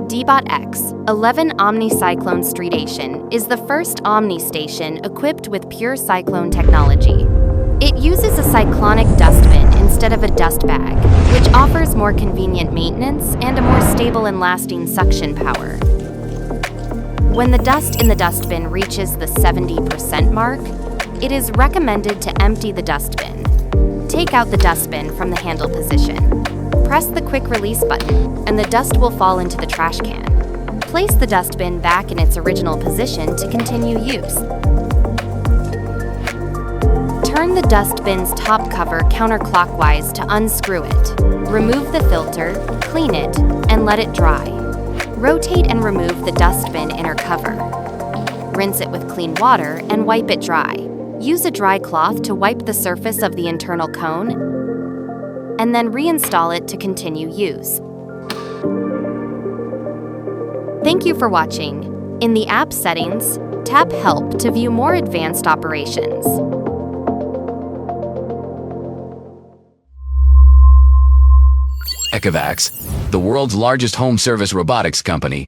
DEEBOT X11 OmniCyclone Streetation is the first Omni station equipped with pure cyclone technology. It uses a cyclonic dustbin instead of a dust bag, which offers more convenient maintenance and a more stable and lasting suction power. When the dust in the dustbin reaches the 70% mark, it is recommended to empty the dustbin. Take out the dustbin from the handle position. Press the quick release button, and the dust will fall into the trash can. Place the dustbin back in its original position to continue use. Turn the dustbin's top cover counterclockwise to unscrew it. Remove the filter, clean it, and let it dry. Rotate and remove the dustbin inner cover. Rinse it with clean water and wipe it dry. Use a dry cloth to wipe the surface of the internal cone, and then reinstall it to continue use. Thank you for watching. In the app settings, tap Help to view more advanced operations. ECOVACS, the world's largest home service robotics company,